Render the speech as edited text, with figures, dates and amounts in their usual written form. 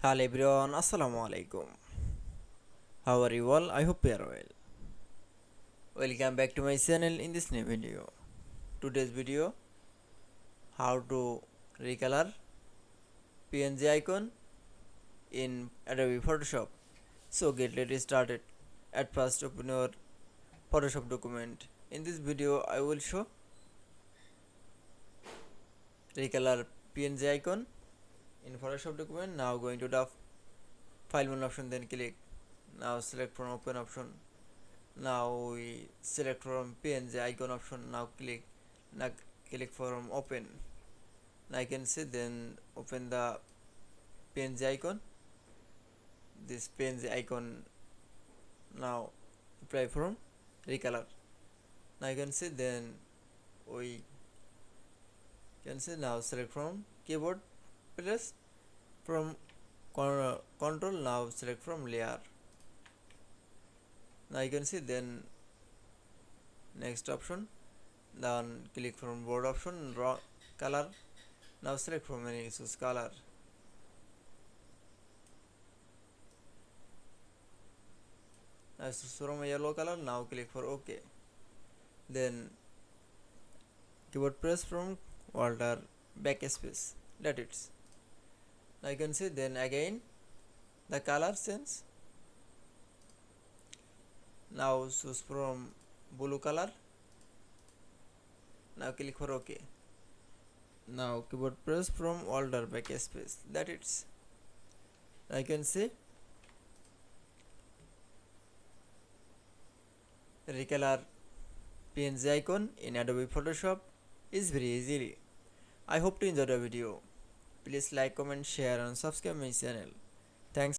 Hello everyone, Assalamu alaikum. How are you all? I hope you are well. Welcome back to my channel in this new video. Today's video, how to recolor PNG icon in Adobe Photoshop. So let's started. At first open your Photoshop document. In this video I will show recolor PNG icon in Photoshop document. Now going to the file menu option, then click. Now select from open option. Now we select from PNG icon option. Now click from open. Now I can see, then open the PNG icon. This PNG icon now apply from recolor. Now you can see, then we can see, now select from keyboard, press from control, now select from layer. Now you can see, then next option, then click from board option, raw color. Now select from any choose color. Now choose from yellow color. Now click for OK. Then keyboard press from Alt backspace. That's it. Now you can see, then again the color change. Now choose from blue color. Now click for OK. Now keyboard press from Alt backspace. That it's. Now you can see recolor PNG icon in Adobe Photoshop is very easily. I hope to enjoy the video. Please like, comment, share and subscribe my channel.